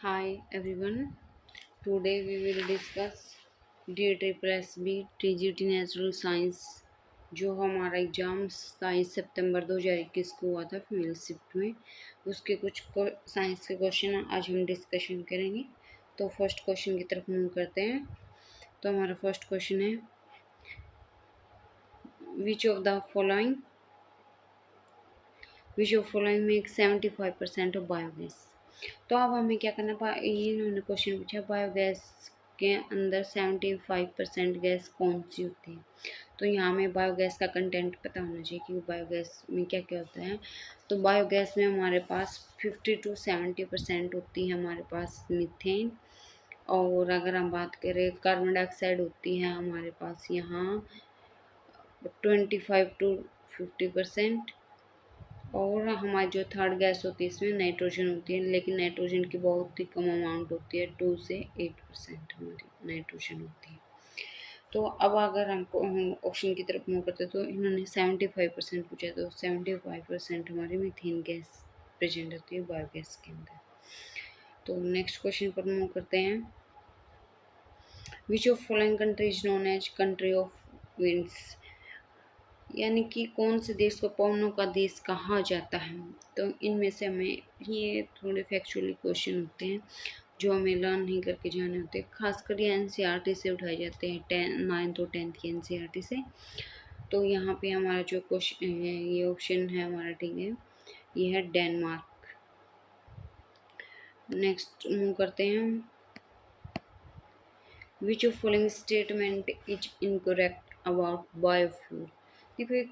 Hi everyone. Today we will discuss DSSB TGT natural science जो हमारा exam 27 सितंबर 2021 को हुआ था फीमेल शिफ्ट में। उसके कुछ साइंस के क्वेश्चन आज हम डिस्कशन करेंगे। तो फर्स्ट क्वेश्चन की तरफ मूव करते हैं। तो हमारा फर्स्ट क्वेश्चन है which of the following make 75% of biogas. तो अब हमें क्या करना ये इन्होंने क्वेश्चन पूछा बायोगैस के अंदर 75% गैस कौन सी होती है। तो यहाँ हमें बायोगैस का कंटेंट पता होना चाहिए कि बायोगैस में क्या क्या होता है। तो बायोगैस में हमारे पास 50 to 70% होती है हमारे पास मीथेन। और अगर हम बात करें कार्बन डाइऑक्साइड होती है हमारे पास यहाँ 25 to 50%। और हमारी जो थर्ड गैस होती है इसमें नाइट्रोजन होती है, लेकिन नाइट्रोजन की बहुत ही कम अमाउंट होती है, 2 से 8% हमारी नाइट्रोजन होती है। तो अब अगर हमको ऑप्शन की तरफ मूव करते तो इन्होंने 75% पूछा, तो 75% हमारी मीथेन गैस प्रेजेंट होती है बायोगैस के अंदर। तो नेक्स्ट क्वेश्चन पर मूव करते हैं। Which of following country is known as country of winds, यानी कि कौन से देश को पवनों का देश कहा जाता है। तो इनमें से हमें ये थोड़े फैक्चुअली क्वेश्चन होते हैं जो हमें लर्न नहीं करके जाने होते हैं, खासकर ये एनसीईआरटी से उठाए जाते हैं, 9th और 10th की एनसीईआरटी से। तो यहाँ पे हमारा जो क्वेश्चन है ये ऑप्शन है हमारा, ठीक है, ये है डेनमार्क। नेक्स्ट मूव करते हैं। Which of following statement is incorrect about biofuel. देखो एक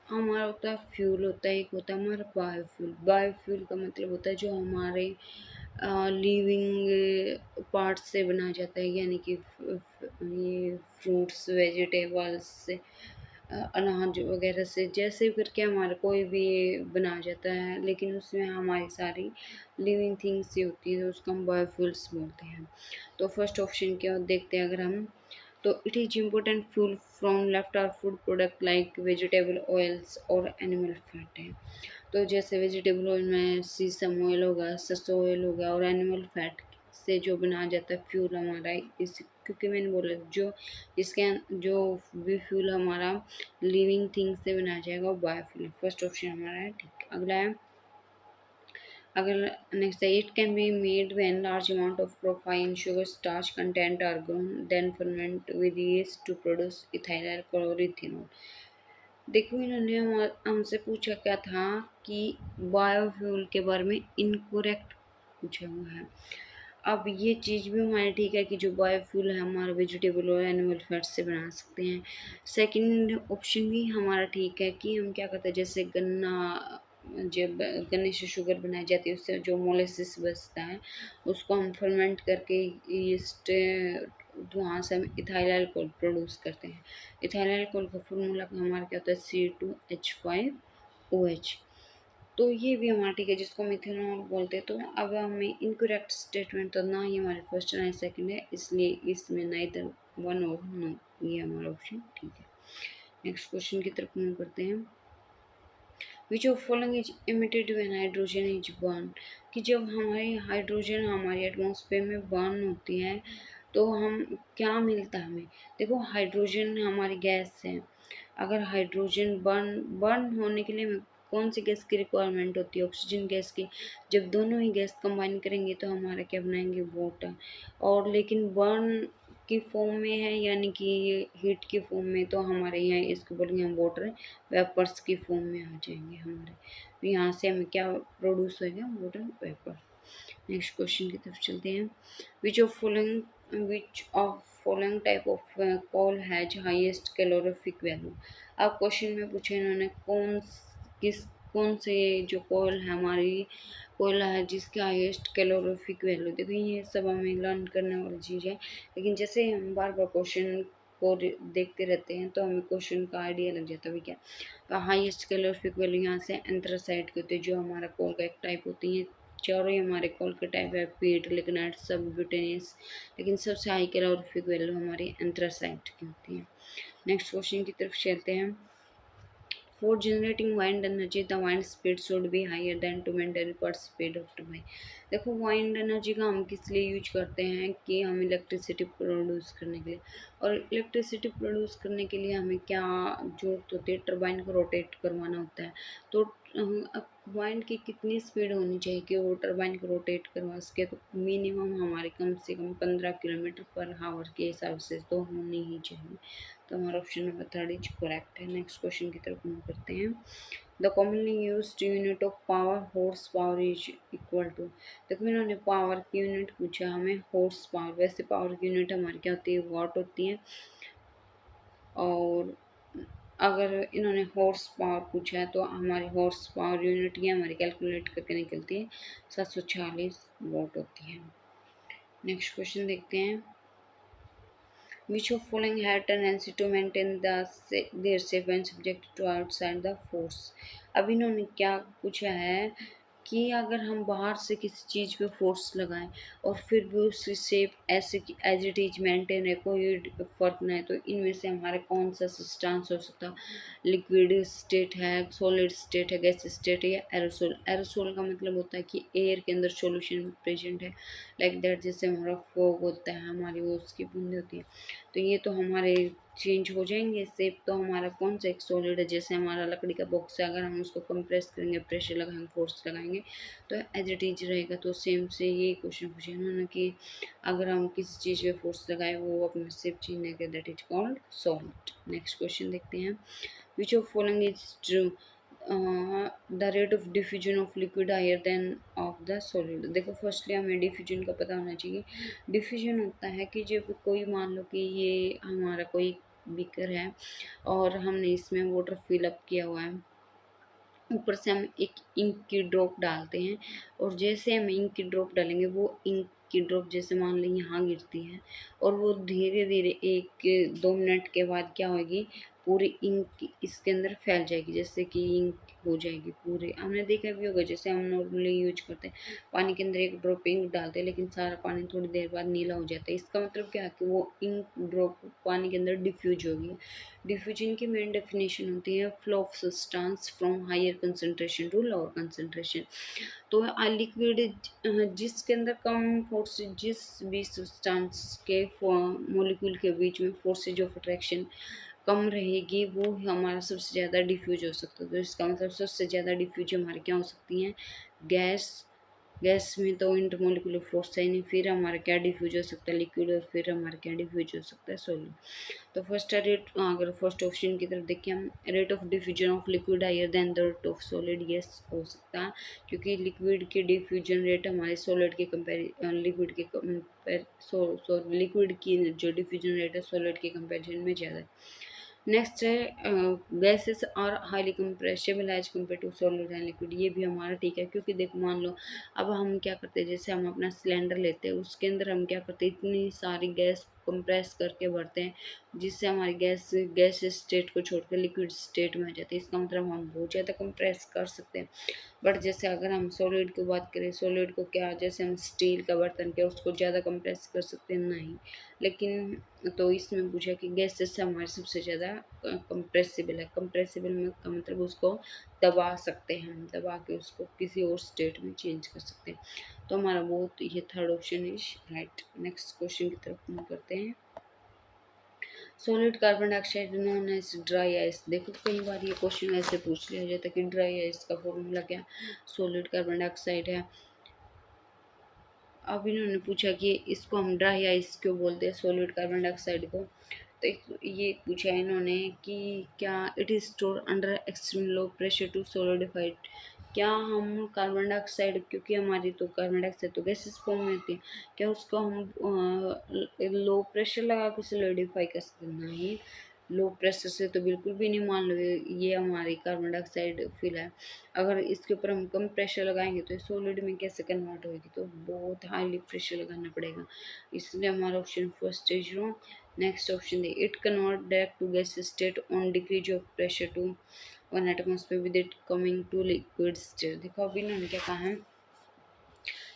हमारा होता है फ्यूल होता है, एक होता है हमारा बायोफ्यूल। बायोफ्यूल का मतलब होता है जो हमारे लिविंग पार्ट से बना जाता है, यानी कि ये फ्रूट्स वेजिटेबल्स से अनाज वगैरह से जैसे करके हमारा कोई भी बना जाता है, लेकिन उसमें हमारी सारी लिविंग थिंग्स ही होती है, तो उसको हम बायोफ्यूल्स बोलते हैं। तो फर्स्ट ऑप्शन क्या देखते हैं अगर हम, तो it is important fuel from left are food product like vegetable oils और एनिमल फैट है। तो जैसे वेजिटेबल ऑयल में सीसम ऑयल होगा, सरसों ऑयल होगा, और एनिमल फैट से जो बनाया जाता है फ्यूल हमारा इस, क्योंकि मैंने बोला जो इसके जो भी फ्यूल हमारा लिविंग थिंग से बनाया जाएगा वो बायोफ्यूल। फर्स्ट ऑप्शन हमारा है, ठीक। अगला है, अगर नेक्स्ट है, it can be made when large amount of protein sugar starch content are grown then ferment with yeast to produce ethyl alcohol और इथेनॉल। देखो इन्होंने हमसे पूछा क्या था कि बायोफ्यूल के बारे में इनकोरेक्ट पूछा हुआ है। अब ये चीज़ भी हमारी ठीक है कि जो बायोफ्यूल है हमारा वेजिटेबल और एनिमल फैट से बना सकते हैं। सेकंड ऑप्शन भी हमारा ठीक है कि हम क्या करते हैं, जैसे गन्ना, जब गन्ने से शुगर बनाई जाती है उससे जो मोलेसिस बचता है उसको हम फर्मेंट करके ईस्ट, तो वहाँ से हम इथाइल अल्कोहल प्रोड्यूस करते हैं। इथाइल अल्कोहल का फॉर्मूला हमारा क्या होता है, C2H5OH। तो ये भी हमारा ठीक है, जिसको मिथेनॉल बोलते हैं। तो अब हमें इनकरेक्ट स्टेटमेंट तो ना ही हमारे फर्स्ट ना ही सेकंड है, इसलिए इसमें ना इधर वन और नो, ये हमारा ऑप्शन ठीक है। नेक्स्ट क्वेश्चन की तरफ मूव करते हैं। Which of following is emitted when hydrogen is burn, कि जब हमारी हाइड्रोजन हमारी एटमॉस्फेयर में बर्न होती है तो हम क्या मिलता है हमें। देखो हाइड्रोजन हमारी गैस है, अगर हाइड्रोजन बर्न होने के लिए हमें कौन सी गैस की रिक्वायरमेंट होती है, ऑक्सीजन गैस की। जब दोनों ही गैस कंबाइन करेंगे तो हमारा क्या बनाएंगे, वाटर। और लेकिन बर्न की फॉर्म में है, यानी कि हीट की फॉर्म में, तो हमारे यहाँ इसको बोलेंगे हम वाटर वेपर्स की फॉर्म में आ जाएंगे हमारे। तो यहाँ से हमें क्या प्रोड्यूस होगा, वाटर वेपर। नेक्स्ट क्वेश्चन की तरफ चलते हैं। Which of following type of coal has highest calorific value. अब क्वेश्चन में पूछे इन्होंने कौन से जो कोल है हमारी कोयला है जिसकी हाईएस्ट कैलोरीफिक वैल्यू। देखो ये सब हमें लर्न करने वाली चीज़ है, लेकिन जैसे हम बार बार क्वेश्चन को देखते रहते हैं तो हमें क्वेश्चन का आइडिया लग जाता है क्या। तो हाईएस्ट कैलोरीफिक वैल्यू यहाँ से एंथ्रासाइट की होती है, जो हमारा कोल का एक टाइप होती है। चारों ही हमारे कोल के टाइप है, पीट, लिग्नाइट, सब ब्यूटेनियस, लेकिन सबसे हाई कैलोरीफिक वैल्यू हमारी एंथ्रासाइट की होती है। नेक्स्ट क्वेश्चन की तरफ चलते हैं। For generating wind energy, the wind speed should be higher than to maintain required speed of turbine. देखो वाइंड एनर्जी का हम किस लिए यूज करते हैं कि हम इलेक्ट्रिसिटी प्रोड्यूस करने के लिए, और इलेक्ट्रिसिटी प्रोड्यूस करने के लिए हमें क्या जरूरत होती है, टरबाइन को रोटेट करवाना होता है। तो वाइंड की कितनी स्पीड होनी चाहिए कि वो टरबाइन को रोटेट करवा सके, तो मिनिमम हमारे कम से कम 15 किलोमीटर पर आवर के हिसाब से तो होनी ही चाहिए। तो हमारा ऑप्शन नंबर 3 इज करेक्ट है। नेक्स्ट क्वेश्चन की तरफ मूव करते हैं। The commonly used unit of power horse power is equal to. देखो इन्होंने पावर की यूनिट पूछा हमें हॉर्स पावर, वैसे पावर की यूनिट हमारी क्या होती है, वाट होती है, और अगर इन्होंने हॉर्स पावर पूछा है तो हमारी हॉर्स पावर यूनिट ये हमारी कैलकुलेट करके निकलती है 746 वॉट होती है। नेक्स्ट क्वेश्चन देखते हैं। Which of following had tendency to maintain their shape when subjected to outside the force? अब इन्होंने क्या पूछा है कि अगर हम बाहर से किसी चीज़ पे फोर्स लगाएं और फिर भी उसकी शेप ऐसे की एज इट इज मेंटेन है, कोई फर्क नहीं है, तो इनमें से हमारे कौन सा सब्सटेंस हो सकता है? लिक्विड स्टेट है, सॉलिड स्टेट है, गैस स्टेट है, या एरोसोल। एरोसोल का मतलब होता है कि एयर के अंदर सॉल्यूशन प्रेजेंट है, लाइक दैट, जैसे हमारा फॉग होता है, हमारी वो उसकी बूंदें होती है। तो ये तो हमारे चेंज हो जाएंगे शेप। तो हमारा कौन सा एक सॉलिड है, जैसे हमारा लकड़ी का बॉक्स है, अगर हम उसको कंप्रेस करेंगे, प्रेशर लगाएंगे, फोर्स लगाएंगे, तो एज इट इज रहेगा। तो सेम से ये क्वेश्चन पूछे उन्होंने कि अगर हम किसी चीज़ पे फोर्स लगाए वो अपना शेप चेंज नहीं करे, that is called solid. Next question देखते हैं। Which of following is true? The rate of diffusion of liquid higher than of the solid. देखो फर्स्टली हमें डिफ्यूजन का पता होना चाहिए। डिफ्यूजन होता है कि जब कोई मान लो कि ये हमारा कोई बीकर है और हमने इसमें वाटर फिल अप किया हुआ है, ऊपर से हम एक इंक की ड्रॉप डालते हैं, और जैसे हम इंक की ड्रॉप डालेंगे वो इंक की ड्रॉप जैसे मान लें यहाँ गिरती है, और वो धीरे धीरे 1-2 मिनट के बाद क्या होगी, पूरी इंक इसके अंदर फैल जाएगी, जैसे कि इंक हो जाएगी पूरे। हमने देखा भी होगा, जैसे हम नॉर्मली यूज करते हैं, पानी के अंदर एक ड्रॉप इंक डालते हैं, लेकिन सारा पानी थोड़ी देर बाद नीला हो जाता है। इसका मतलब क्या है कि वो इंक ड्रॉप पानी के अंदर डिफ्यूज होगी। डिफ्यूजन की मेन डेफिनेशन होती है flow of substance from higher concentration to lower concentration. तो लिक्विड जिसके अंदर कम फोर्स, जिस भी सब्सटेंस के मॉलिक्यूल के बीच में फोर्सेज ऑफ अट्रैक्शन कम रहेगी, वो हमारा सबसे ज़्यादा डिफ्यूज हो सकता है। तो इसका मतलब सबसे ज़्यादा डिफ्यूज हमारे क्या हो सकती हैं, गैस। गैस में तो इंटरमोलिकुलर फोर्स है नहीं, फिर हमारा क्या डिफ्यूज हो सकता है, लिक्विड, और फिर हमारा क्या डिफ्यूज हो सकता है, सॉलिड। तो फर्स्ट रेट, अगर फर्स्ट ऑप्शन की तरफ देखिए हम, rate of diffusion of liquid higher than the rate of solid, yes हो सकता है, क्योंकि लिक्विड के डिफ्यूजन रेट हमारे सॉलिड के लिक्विड के लिक्विड की जो डिफ्यूजन रेट है सॉलिड के कंपेरिजन में ज़्यादा है। नेक्स्ट है gases are highly compressible as compare to solid and liquid. ये भी हमारा ठीक है, क्योंकि देखो मान लो अब हम क्या करते हैं, जैसे हम अपना सिलेंडर लेते हैं, उसके अंदर हम क्या करते हैं, इतनी सारी गैस कंप्रेस करके भरते हैं, जिससे हमारी गैस स्टेट को छोड़कर लिक्विड स्टेट में आ जाती है। इसका मतलब हम बहुत ज़्यादा कंप्रेस कर सकते हैं। बट जैसे अगर हम सॉलिड की बात करें, सॉलिड को क्या, जैसे हम स्टील का बर्तन क्या उसको ज़्यादा कंप्रेस कर सकते हैं, नहीं। लेकिन तो इसमें पूछा कि गैसेस हमारे सबसे ज़्यादा कंप्रेसिबल है। कंप्रेसिबल में का मतलब उसको दबा सकते हैं, हम दबा के उसको किसी और स्टेट में चेंज कर सकते हैं। तो हमारा बहुत ये third option is right. Next question की तरफ मूव करते हैं। Solid carbon dioxide known as dry ice. देखो कई बार ये क्वेश्चन ऐसे पूछ लिया जाता है कि ड्राई आइस का फॉर्मूला क्या, सॉलिड कार्बन डाइऑक्साइड है। अब इन्होंने पूछा कि इसको हम ड्राई आइस क्यों बोलते हैं, सॉलिड कार्बन डाइऑक्साइड को। तो ये पूछा इन्होंने कि क्या it is store under extreme low pressure to solidified. क्या हम कार्बन डाइऑक्साइड, क्योंकि हमारी तो कार्बन डाइऑक्साइड तो गैसेस फॉर्म में होती है, क्या उसको हम लो प्रेशर लगा के सॉलिडिफाई कर सकते हैं? नहीं, लो प्रेशर से तो बिल्कुल भी नहीं। मान लो ये हमारी कार्बन डाइऑक्साइड फिल है, अगर इसके ऊपर हम कम प्रेशर लगाएंगे तो सॉलिड में कैसे कन्वर्ट होगी, तो बहुत हाईली प्रेशर लगाना पड़ेगा, इसलिए हमारा option first is wrong. Next option है it convert direct to gas state on decrease of pressure to 1 atmosphere with it coming to liquid state. देखो अभी इन्होंने क्या कहा है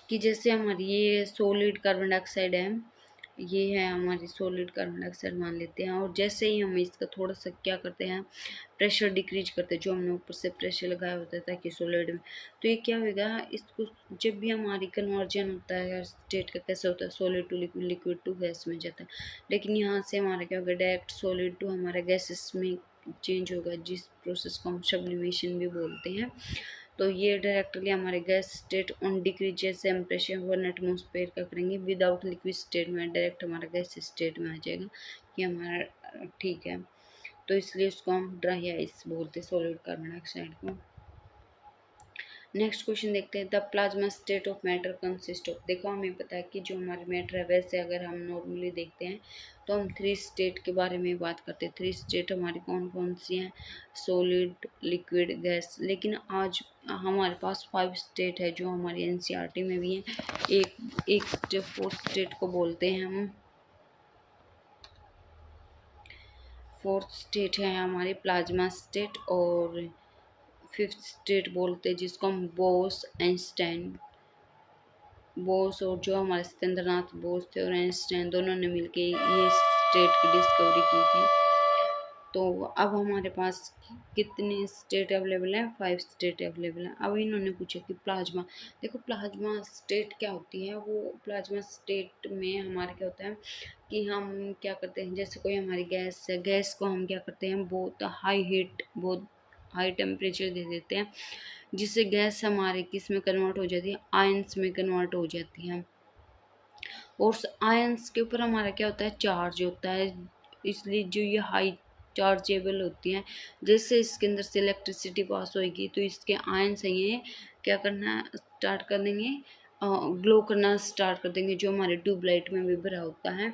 कि जैसे हमारी ये सॉलिड कार्बन डाइऑक्साइड है, ये है हमारी सॉलिड कार्बन डाइऑक्साइड मान लेते हैं। और जैसे ही हम इसका थोड़ा सा क्या करते हैं, प्रेशर डिक्रीज करते हैं, जो हमने ऊपर से प्रेशर लगाया होता है ताकि सॉलिड में, तो ये क्या होगा, इसको जब भी हमारी कन्वर्जन होता है स्टेट का, कैसे होता है, solid to liquid, liquid to gas में जाता है। लेकिन यहाँ से हमारा क्या होगा, डायरेक्ट सॉलिड टू हमारा गैसेस में चेंज होगा, जिस प्रोसेस को हम सब्लिमेशन भी बोलते हैं। तो ये डायरेक्टली हमारे गैस स्टेट ऑन डिक्रीज, जैसे हम प्रेशर 1 एटमॉस्फेयर का करेंगे विदाउट लिक्विड स्टेट में, डायरेक्ट हमारा गैस स्टेट में आ जाएगा। ये हमारा ठीक है। तो इसलिए उसको हम ड्राई आइस बोलते हैं, सॉलिड कार्बन डाइऑक्साइड को। नेक्स्ट क्वेश्चन देखते हैं, the plasma state of matter consist of. देखो हमें पता है कि जो हमारे मैटर है, वैसे अगर हम नॉर्मली देखते हैं तो हम 3 स्टेट के बारे में बात करते हैं। 3 स्टेट हमारी कौन कौन सी हैं, सॉलिड, लिक्विड, गैस। लेकिन आज हमारे पास 5 स्टेट है जो हमारी एनसीईआरटी में भी है। एक जो 4th स्टेट को बोलते हैं हम, 4th स्टेट है हमारी प्लाज्मा स्टेट, और 5th स्टेट बोलते हैं जिसको हम बोस आइंस्टाइन, बोस और जो हमारे सत्येंद्रनाथ बोस थे और आइंस्टाइन, दोनों ने मिलके ये स्टेट की डिस्कवरी की थी। तो अब हमारे पास कितने स्टेट अवेलेबल हैं, 5 स्टेट अवेलेबल हैं। अब इन्होंने पूछा कि प्लाज्मा, देखो प्लाज्मा स्टेट क्या होती है। वो प्लाज्मा स्टेट में हमारा क्या होता है कि हम क्या करते हैं, जैसे कोई हमारी गैस है, गैस को हम क्या करते हैं, बहुत हाई हीट, बहुत हाई टेम्परेचर दे देते हैं, जिससे गैस हमारे किस में कन्वर्ट हो जाती है, आयंस में कन्वर्ट हो जाती है। और आयंस के ऊपर हमारा क्या होता है, चार्ज होता है, इसलिए जो ये हाई चार्जेबल होती हैं, जैसे इसके अंदर से इलेक्ट्रिसिटी पास होएगी तो इसके आयंस हैं ये क्या करना स्टार्ट कर देंगे, ग्लो करना स्टार्ट कर देंगे, जो हमारे ट्यूबलाइट में भी भरा होता है।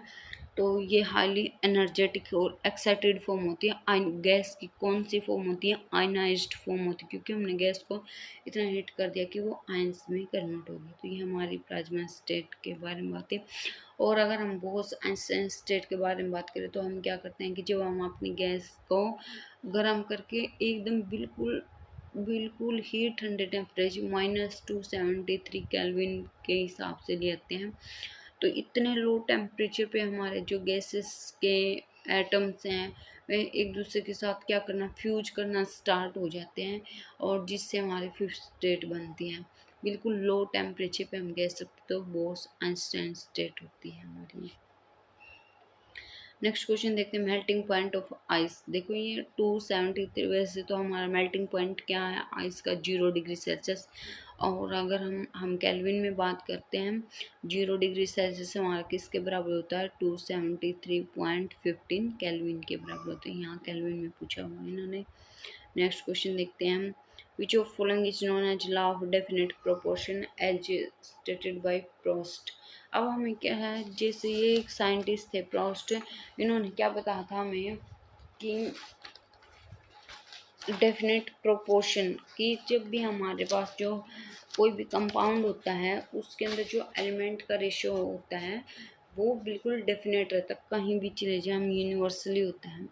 तो ये हाईली एनर्जेटिक और एक्साइटेड फॉर्म होती है। आयन गैस की कौन सी फॉर्म होती है, आयनाइज्ड फॉर्म होती है, क्योंकि हमने गैस को इतना हीट कर दिया कि वो आयंस में कन्वर्ट होगी। तो ये हमारी प्लाज्मा स्टेट के बारे में बात है। और अगर हम बोस आइंस्टाइन स्टेट के बारे में बात करें तो हम क्या करते हैं कि जब हम अपनी गैस को गर्म करके एकदम बिल्कुल बिल्कुल ही ठंडे टेम्परेचर -273 केल्विन के हिसाब से ले आते हैं, तो इतने लो टेम्परेचर पे हमारे जो गैसेस के एटम्स हैं वे एक दूसरे के साथ क्या करना, फ्यूज करना स्टार्ट हो जाते हैं, और जिससे हमारी 5th स्टेट बनती है। बिल्कुल लो टेम्परेचर पे हम कह सकते तो बोस आइंस्टाइन स्टेट होती है हमारी। नेक्स्ट क्वेश्चन देखते हैं, मेल्टिंग पॉइंट ऑफ आइस। देखो ये 273, वैसे तो हमारा मेल्टिंग पॉइंट क्या है आइस का, 0 डिग्री सेल्सियस। और अगर हम केल्विन में बात करते हैं, 0 डिग्री सेल्सियस हमारा किसके बराबर होता है, 273.15 केल्विन के बराबर होते हैं। यहाँ केल्विन में पूछा हुआ इन्होंने। नेक्स्ट क्वेश्चन देखते हैं हम, which of following is known as law of definite proportion as stated by Proust. अब हमें क्या है, जैसे ये एक साइंटिस्ट थे प्रोस्ट, इन्होंने क्या बताया था हमें कि डेफिनेट प्रोपोर्शन की जब भी हमारे पास जो कोई भी कंपाउंड होता है उसके अंदर जो एलिमेंट का रेशियो होता है वो बिल्कुल डेफिनेट रहता है, कहीं भी चले जाए हम यूनिवर्सली होता है।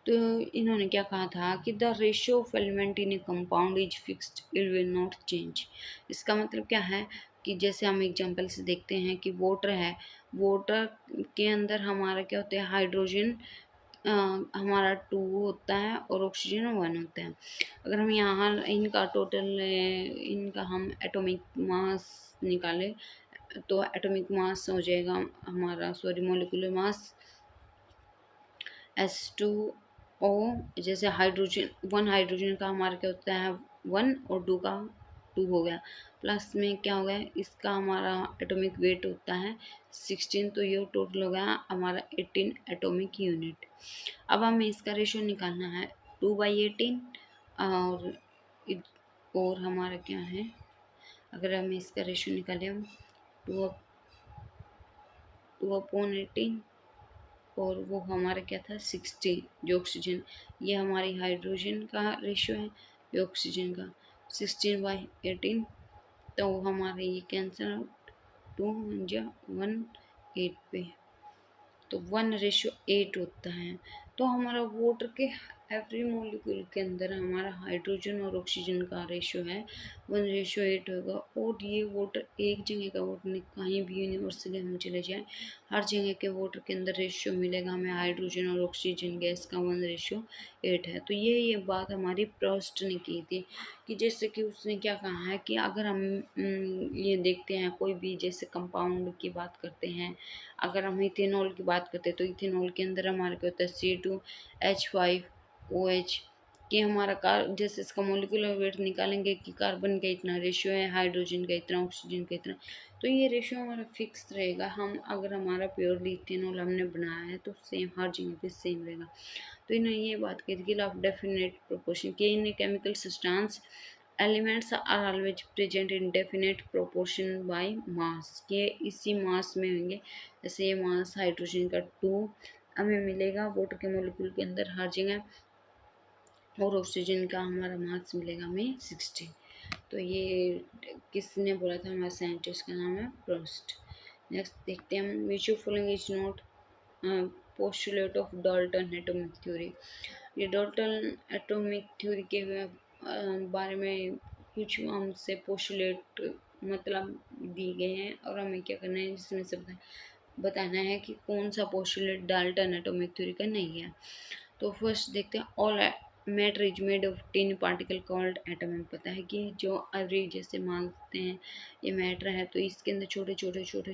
तो इन्होंने क्या कहा था कि the ratio of element in A compound is fixed, it will not change. इसका मतलब क्या है कि जैसे हम एग्जांपल से देखते हैं कि वाटर है, वाटर के अंदर हमारा क्या होता है, हाइड्रोजन हमारा 2 होता है और ऑक्सीजन 1 होता है। अगर हम यहाँ इनका टोटल इनका हम एटॉमिक मास निकालें तो एटॉमिक मास हो जाएगा हमारा, सॉरी मोलिकुलर मास H2O। जैसे हाइड्रोजन 1 हाइड्रोजन का हमारा क्या होता है 1 और 2 का 2 हो गया, प्लस में क्या हो गया इसका हमारा एटॉमिक वेट होता है 16, तो ये टोटल हो गया हमारा 18 एटॉमिक यूनिट। अब हमें इसका रेशियो निकालना है 2/18, और हमारा क्या है, अगर हमें इसका रेशियो निकालें हम 2/18, और वो हमारा क्या था 60, जो ऑक्सीजन, ये हमारी हाइड्रोजन का रेशियो है, ये ऑक्सीजन का 16/18, तो हमारे ये कैंसिल आउट, 2 जा 1 8 पे, तो 1:8 होता है। तो हमारा वाटर के एवरी मोलिक्यूल के अंदर हमारा हाइड्रोजन और ऑक्सीजन का रेशियो है 1:8 होगा। और ये वाटर एक जगह का वाटर नहीं, कहीं भी यूनिवर्सली हम चले जाएं हर जगह के वाटर के अंदर रेशियो मिलेगा हमें हाइड्रोजन और ऑक्सीजन गैस का 1:8 है। तो ये बात हमारी प्रोस्ट ने की थी कि जैसे कि उसने क्या कहा है कि अगर हम ये देखते हैं कोई भी जैसे कंपाउंड की बात करते हैं, अगर हम इथेनॉल की बात करते हैं तो इथेनॉल के अंदर हमारे क्या होता है C2H5OH कि हमारा जैसे इसका मोलिकुलर वेट निकालेंगे कि कार्बन का इतना रेशियो है, हाइड्रोजन का इतना, ऑक्सीजन का इतना, तो ये रेशियो हमारा फिक्स रहेगा। हम अगर हमारा प्योरली इथेनॉल हमने बनाया है तो सेम हर जगह पे सेम रहेगा। तो इन्होंने ये बात कही कि ऑफ डेफिनेट प्रोपोर्शन के in chemical substance elements are always present in definite proportion by mass, के इसी मास में होंगे। जैसे ये मास हाइड्रोजन का 2 हमें मिलेगा वाटर के मोलिक्यूल के अंदर हर जगह, और ऑक्सीजन का हमारा मास मिलेगा हमें 16। तो ये किसने बोला था, हमारे साइंटिस्ट का नाम है प्रोस्ट। नेक्स्ट देखते हैं हम, which of following is not postulate of Dalton atomic theory. ये डाल्टन एटॉमिक थ्योरी के बारे में कुछ हमसे पोस्टुलेट मतलब दी गए हैं और हमें क्या करना है इसमें से बताना है कि कौन सा पोस्टुलेट डाल्टन एटॉमिक थ्योरी का नहीं है। तो फर्स्ट देखते हैं, all matter is made of tin particle called atom. हमें पता है कि जो एवरी जैसे मानते हैं ये मैटर है तो इसके अंदर छोटे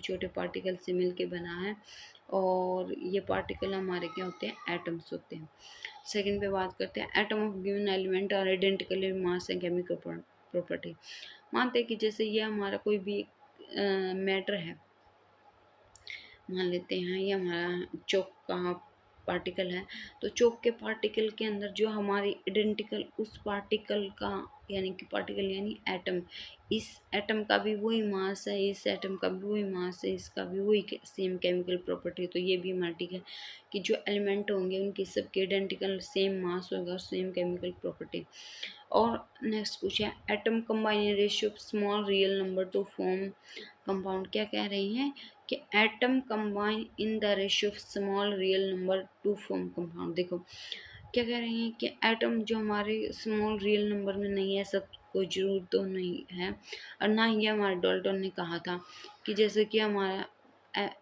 छोटे पार्टिकल से मिलके बना है और ये पार्टिकल हमारे क्या होते हैं, एटम्स होते हैं। सेकंड पे बात करते हैं, atom of given element are identical in mass and chemical property. मानते हैं कि जैसे ये हमारा कोई भी मैटर है, मान लेते हैं ये हमारा चौक का पार्टिकल है, तो चौक के पार्टिकल के अंदर जो हमारी आइडेंटिकल उस पार्टिकल का यानी कि पार्टिकल यानी एटम, इस एटम का भी वही मास है, इस एटम का भी वही मास है, इसका भी वही सेम केमिकल प्रॉपर्टी। तो ये भी हमारा ठीक है कि जो एलिमेंट होंगे उनकी सबके आइडेंटिकल सेम मास होगा और सेम केमिकल प्रॉपर्टी। और नेक्स्ट पूछा है, atom combine ratio of small real number two form compound. क्या कह रही हैं कि atom combine in the ratio of small real number two form compound. देखो क्या कह रही हैं कि एटम जो हमारे स्मॉल रियल नंबर में नहीं है, सब कोई जरूर तो नहीं है, और ना ही हमारे डाल्टन ने कहा था कि जैसे कि हमारा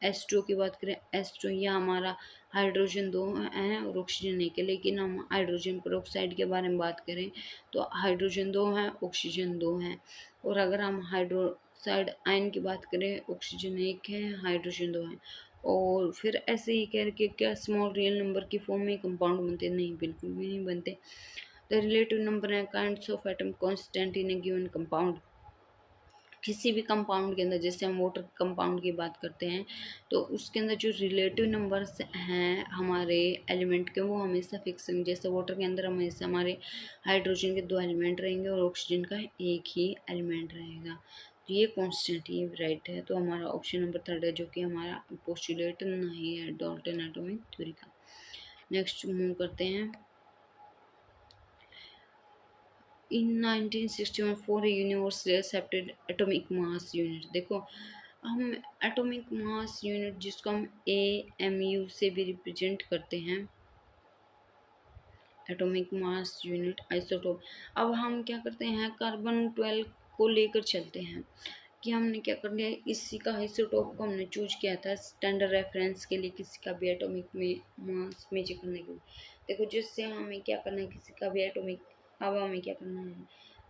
एस्ट्रो की बात करें, एस्ट्रो या हमारा हाइड्रोजन 2 हैं और ऑक्सीजन 1 है, लेकिन हम हाइड्रोजन पेरोक्साइड के बारे में बात करें तो हाइड्रोजन 2 हैं, ऑक्सीजन 2 हैं। और अगर हम हाइड्रोक्साइड आयन की बात करें, ऑक्सीजन 1 है, हाइड्रोजन 2 है। और फिर ऐसे ही कह के क्या स्मॉल रियल नंबर की फॉर्म में कंपाउंड बनते? नहीं, बिल्कुल भी नहीं बनते। The relative number and kinds of atom constant in A given compound. किसी भी कंपाउंड के अंदर, जैसे हम वाटर कंपाउंड की बात करते हैं तो उसके अंदर जो रिलेटिव नंबर्स हैं हमारे एलिमेंट के वो हमेशा फिक्स होंगे। जैसे वाटर के अंदर हमेशा हमारे हाइड्रोजन के 2 एलिमेंट रहेंगे और ऑक्सीजन का एक ही एलिमेंट रहेगा। तो ये कॉन्स्टेंट, ये राइट है। तो हमारा ऑप्शन नंबर 3 है जो कि हमारा पोस्टुलेट नहीं है डाल्टन एटॉमिक थ्योरी का। नेक्स्ट मूव करते हैं, इन 1961 for a universally accepted atomic mass unit. देखो हम एटॉमिक मास यूनिट जिसको हम AMU से भी रिप्रेजेंट करते हैं, एटॉमिक मास यूनिट आइसोटोप। अब हम क्या करते हैं, कार्बन 12 को लेकर चलते हैं कि हमने क्या कर लिया, इसी का आइसोटोप को हमने चूज किया था स्टैंडर्ड रेफरेंस के लिए, किसी का भी एटॉमिक में मास मेजर करने के लिए। देखो जिससे हमें क्या करना है, किसी का भी एटॉमिक, अब हमें क्या करना है,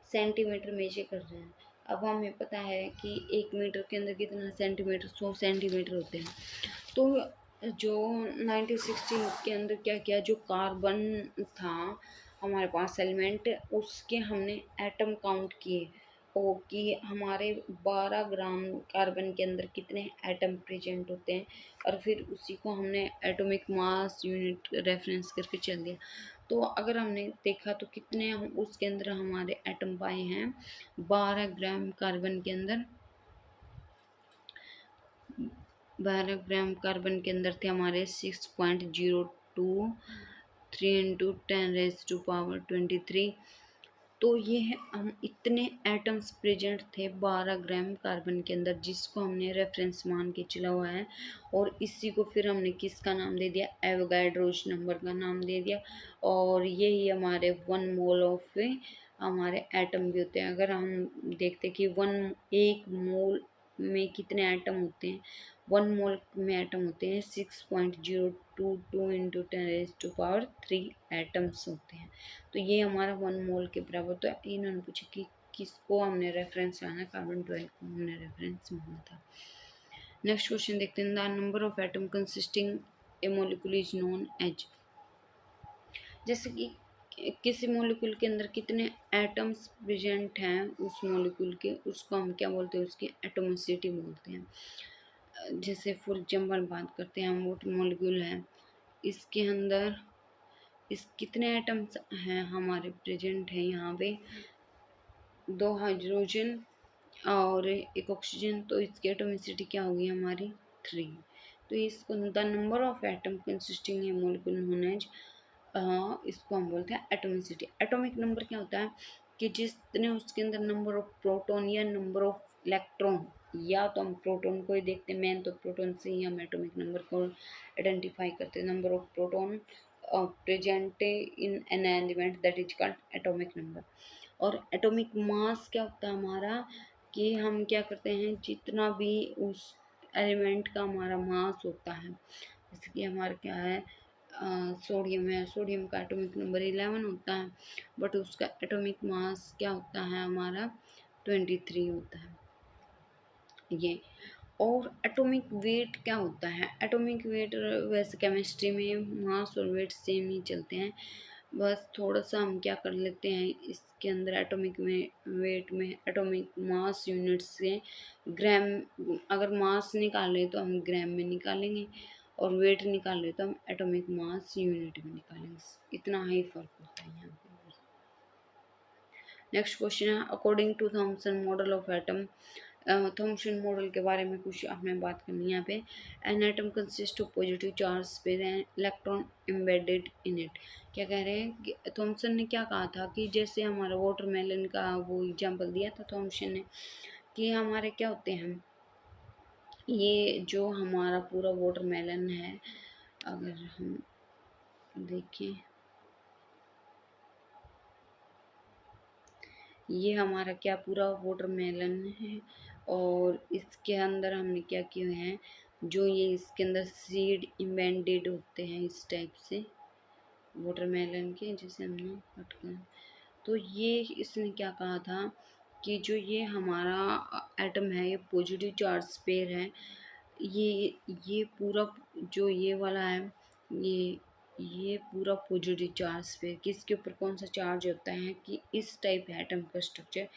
सेंटीमीटर मेजर कर रहे हैं। अब हमें पता है कि 1 मीटर के अंदर कितना सेंटीमीटर, 100 सेंटीमीटर होते हैं। तो जो 1960 के अंदर क्या किया, जो कार्बन था हमारे पास एलिमेंट, उसके हमने एटम काउंट किए और कि हमारे 12 ग्राम कार्बन के अंदर कितने एटम प्रेजेंट होते हैं, और फिर उसी को हमने एटॉमिक मास यूनिट रेफरेंस करके चल दिया। तो अगर हमने देखा तो कितने हम उसके अंदर हमारे एटम पाए हैं, 12 ग्राम कार्बन के अंदर, 12 ग्राम कार्बन के अंदर थे हमारे 6.02, 3 × 10⁻⁻23 तो ये है, हम इतने एटम्स प्रेजेंट थे 12 ग्राम कार्बन के अंदर, जिसको हमने रेफरेंस मान के चला हुआ है, और इसी को फिर हमने किसका नाम दे दिया, एवोगाड्रोस नंबर का नाम दे दिया। और यही हमारे 1 मोल ऑफ हमारे एटम भी होते हैं। अगर हम देखते कि 1 मोल में कितने एटम होते हैं, 1 मोल में एटम होते हैं 6.022 इंटू 10⁻³ एटम्स होते हैं। तो ये हमारा 1 मोल के बराबर। तो इन्होंने पूछा कि किसको हमने रेफरेंस माना, कार्बन 12 को हमने रेफरेंस माना था। नेक्स्ट क्वेश्चन देखते हैं, the number of atom consisting a molecule is known as. जैसे कि किसी मॉलिक्यूल के अंदर कितने एटम्स प्रेजेंट हैं उस मॉलिक्यूल के, उसको हम क्या बोलते हैं, उसकी एटोमिसिटी बोलते हैं। जैसे फॉर एग्जांपल बात करते हैं हम, वाटर मॉलिक्यूल है, इसके अंदर इस कितने एटम्स हैं हमारे प्रेजेंट हैं यहाँ पे, 2 हाइड्रोजन और 1 ऑक्सीजन, तो इसकी एटोमिसिटी क्या होगी हमारी 3। तो इसको the number of atom consisting a molecule known as, इसको हम बोलते हैं एटोमिसिटी। एटॉमिक नंबर क्या होता है कि जितने उसके अंदर नंबर ऑफ प्रोटॉन या नंबर ऑफ इलेक्ट्रॉन, या तो हम प्रोटॉन को ही देखते हैं मेन, तो प्रोटॉन से ही हम एटॉमिक नंबर को आइडेंटिफाई करते हैं। Number of proton present in an element that is called atomic number. और एटॉमिक मास क्या होता है हमारा, कि हम क्या करते हैं, जितना भी उस एलिमेंट का हमारा मास होता है, जैसे कि हमारा क्या है, सोडियम है, सोडियम का एटॉमिक नंबर 11 होता है, बट उसका एटॉमिक मास क्या होता है हमारा 23 होता है ये। और एटॉमिक वेट क्या होता है, एटॉमिक वेट वैसे केमिस्ट्री में मास और वेट सेम ही चलते हैं, बस थोड़ा सा हम क्या कर लेते हैं इसके अंदर एटॉमिक में वेट में एटॉमिक मास यूनिट से ग्राम, अगर मास निकालें तो हम ग्राम में निकालेंगे, और वेट निकालें तो हम एटॉमिक मास यूनिट में निकालेंगे, इतना ही फर्क होता है यहाँ पे। नेक्स्ट क्वेश्चन है, according to Thomson model of atom, Thomson model के बारे में कुछ हमें बात करनी है यहाँ पे। An atom consist of positive charge space and electron embedded in it. क्या कह रहे हैं कि थॉमसन ने क्या कहा था कि जैसे हमारा वाटरमेलन का वो एग्जांपल दिया था थॉमसन ने, कि हमारे क्या होते हैं, ये जो हमारा पूरा वाटरमेलन है, अगर हम देखें, ये हमारा क्या पूरा वाटरमेलन है, और इसके अंदर हमने क्या किए हैं, जो ये इसके अंदर सीड इम्बेडेड होते हैं इस टाइप से वाटरमेलन के, जैसे हमने कट कर, तो ये इसने क्या कहा था कि जो ये हमारा एटम है, ये पॉजिटिव चार्ज पेयर है, ये पूरा जो ये वाला है, ये पूरा पॉजिटिव चार्ज पे किसके ऊपर कौन सा चार्ज होता है, कि इस टाइप है एटम का स्ट्रक्चर,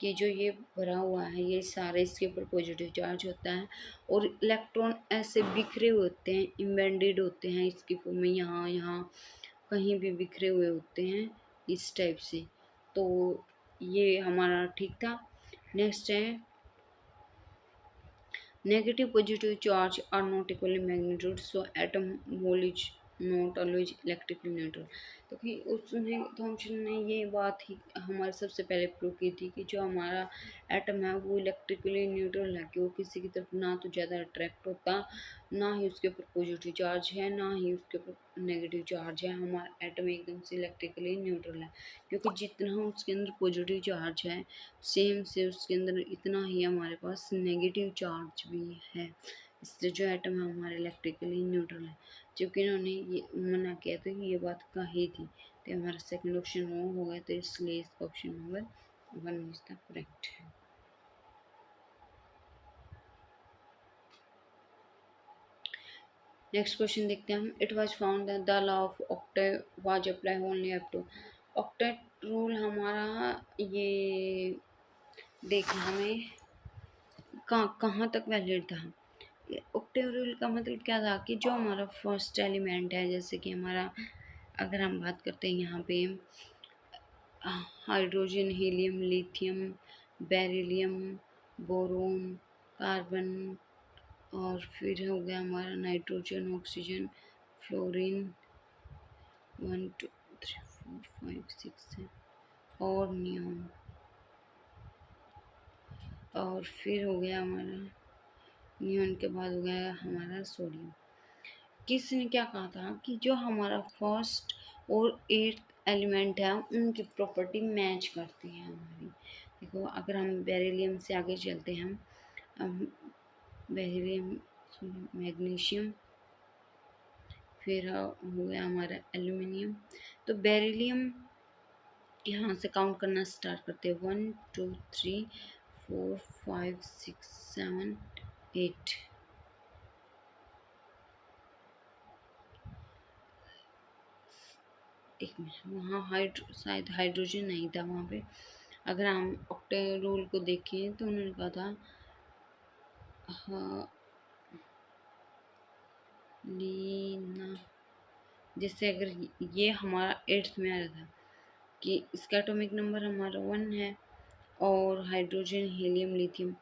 कि जो ये भरा हुआ है ये सारे इसके ऊपर पॉजिटिव चार्ज होता है, और इलेक्ट्रॉन ऐसे बिखरे हुए होते हैं, इम्बेडेड होते हैं इसकी फॉर्म में, यहाँ यहाँ कहीं भी बिखरे हुए होते हैं इस टाइप से। तो ये हमारा ठीक था। नेक्स्ट है, negative positive charge are not equal in magnitude, so atom mole is not always electrically neutral। तो कि उसने थॉमसन ने ये बात ही हमारे सबसे पहले प्रूव की थी कि जो हमारा एटम है वो इलेक्ट्रिकली न्यूट्रल है, कि वो किसी की तरफ ना तो ज़्यादा अट्रैक्ट होता, ना ही उसके ऊपर पॉजिटिव चार्ज है, ना ही उसके ऊपर नेगेटिव चार्ज है। हमारा एटम एकदम से इलेक्ट्रिकली न्यूट्रल है, क्योंकि जितना उसके अंदर पॉजिटिव चार्ज है सेम से उसके अंदर इतना ही हमारे पास नेगेटिव चार्ज भी है, इसलिए जो एटम है हमारे इलेक्ट्रिकली न्यूट्रल है। जबकि इन्होंने ये मना किया था कि ये बात कही थी, तो हमारा सेकंड ऑप्शन रॉन्ग हो गया, तो इसलिए इसका option number 1 is the correct है। नेक्स्ट क्वेश्चन देखते हैं हम, it was found that the law of octave was apply only up to. Octet rule हमारा ये देखना हमें कहाँ तक वैलिड था। ऑक्टेव रूल का मतलब क्या था कि जो हमारा फर्स्ट एलिमेंट है, जैसे कि हमारा अगर हम बात करते हैं यहाँ पे hydrogen, helium, lithium, beryllium, boron, carbon, और फिर हो गया हमारा नाइट्रोजन, ऑक्सीजन, फ्लोरीन, 1 2 3 4 5 6 7 और नियॉन, और फिर हो गया हमारा नियॉन के बाद हो गया हमारा सोडियम। किसने क्या कहा था कि जो हमारा फर्स्ट और एट्थ एलिमेंट है उनकी प्रॉपर्टी मैच करती है हमारी। देखो अगर हम बेरिलियम से आगे चलते हैं, हम बेरिलियम, मैग्नीशियम, फिर हो गया हमारा एल्यूमिनियम। तो बेरिलियम यहाँ से काउंट करना स्टार्ट करते हैं, 1 2 3 4 5 6 7 8। एक मिनट, वहाँ शायद हाइड्रोजन नहीं था वहाँ पे। अगर हम ऑक्टे रूल को देखें तो उन्होंने कहा था हाँ, लीना, जैसे अगर ये हमारा एट्थ में आ रहा था कि इसका एटॉमिक नंबर हमारा 1 है, और हाइड्रोजन, हीलियम, लिथियम।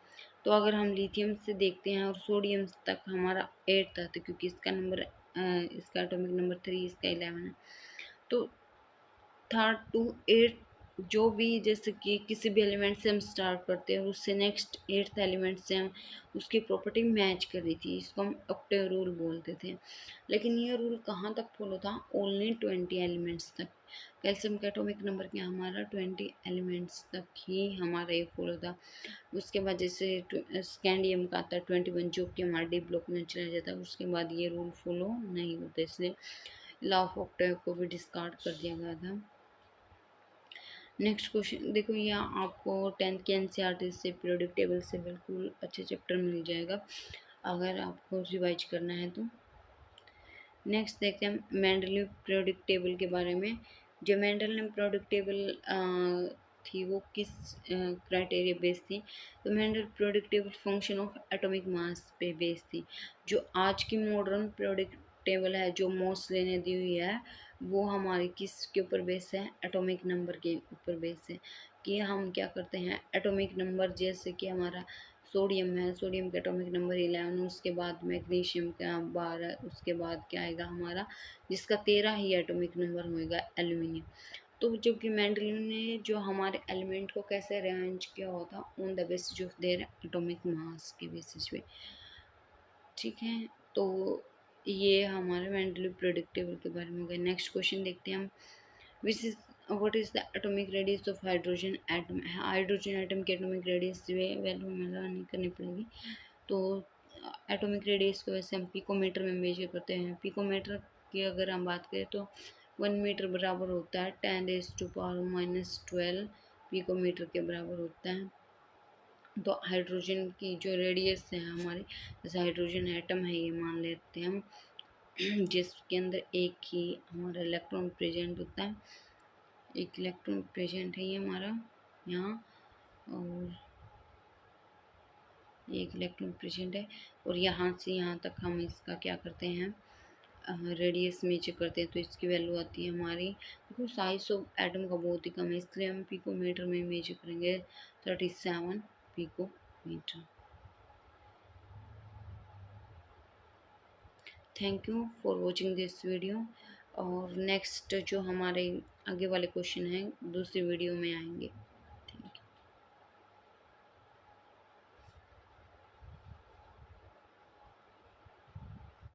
तो अगर हम लिथियम से देखते हैं और सोडियम तक हमारा 8 था, तो क्योंकि इसका नंबर इसका एटॉमिक नंबर 3, इसका 11 है, तो 3rd to 8 जो भी, जैसे कि किसी भी एलिमेंट से हम स्टार्ट करते हैं और उससे नेक्स्ट 8th एलिमेंट से हम उसकी प्रॉपर्टी मैच कर रही थी, इसको हम ऑक्टेव रूल बोलते थे। लेकिन ये रूल कहाँ तक फॉलो था? ओनली 20 एलिमेंट्स तक। कैल्शियम का एटॉमिक नंबर क्या हमारा 20 एलिमेंट्स तक ही हमारा ये फॉलो था। उसके बाद जैसे स्कैंडियम का आता है 21, जो कि हमारे डी ब्लॉक में चला जाता है, उसके बाद ये रूल फॉलो नहीं होता, इसलिए लॉ ऑफ ऑक्टेव को भी डिस्कार्ड कर दिया गया था। नेक्स्ट क्वेश्चन देखो, यहाँ आपको 10th के एनसीईआरटी से पीरियोडिक टेबल से बिल्कुल अच्छे चैप्टर मिल जाएगा अगर आपको रिवाइज करना है तो। नेक्स्ट देखते हैं मेंडलीव पीरियोडिक टेबल के बारे में। जो मेंडल ने पीरियोडिक टेबल थी वो किस क्राइटेरिया बेस्ड थी? तो Mendel periodic table function of atomic mass पे बेस्ड थी। जो आज की मॉडर्न पीरियोडिक टेबल है जो मोस्टली ने दी हुई है, वो हमारी किस के ऊपर बेस है? एटॉमिक नंबर के ऊपर बेस है। कि हम क्या करते हैं, एटॉमिक नंबर जैसे कि हमारा सोडियम है, सोडियम का एटॉमिक नंबर 11, उसके बाद मैग्नीशियम का 12, उसके बाद क्या आएगा हमारा, जिसका 13 ही एटॉमिक नंबर होएगा, एल्यूमिनियम। तो जबकि मेंडलीव ने जो हमारे एलिमेंट को कैसे अरेंज किया हुआ था, on the basis of their atomic mass के बेसिस पे। ठीक है, तो ये हमारे मेंडलीव पीरियोडिक टेबल के बारे में हो गया। नेक्स्ट क्वेश्चन देखते हैं हम, which is what is the atomic radius of hydrogen atom? Hydrogen atom की एटॉमिक रेडियस वैल्यू हमें नहीं करनी पड़ेगी। तो एटॉमिक रेडियस को वैसे हम पिकोमीटर में मेजर करते हैं। पिकोमीटर की अगर हम बात करें तो 1 मीटर बराबर होता है 10⁻⁻12 पिकोमीटर के बराबर होता है। तो हाइड्रोजन की जो रेडियस है हमारी, जैसे हाइड्रोजन एटम है ये मान लेते हैं हम, जिसके अंदर एक ही हमारा इलेक्ट्रॉन प्रेजेंट होता है, एक इलेक्ट्रॉन प्रेजेंट है ये हमारा यहाँ, और एक इलेक्ट्रॉन प्रेजेंट है, और यहाँ से यहाँ तक हम इसका क्या करते हैं, रेडियस मेजर करते हैं, तो इसकी वैल्यू आती है हमारी, देखो साइज ऑफ एटम का बहुत ही कम है, इसलिए हम पिकोमीटर में मेजर करेंगे 37 picometre. Thank you for watching this video, और नेक्स्ट जो हमारे आगे वाले क्वेश्चन हैं दूसरी वीडियो में आएंगे।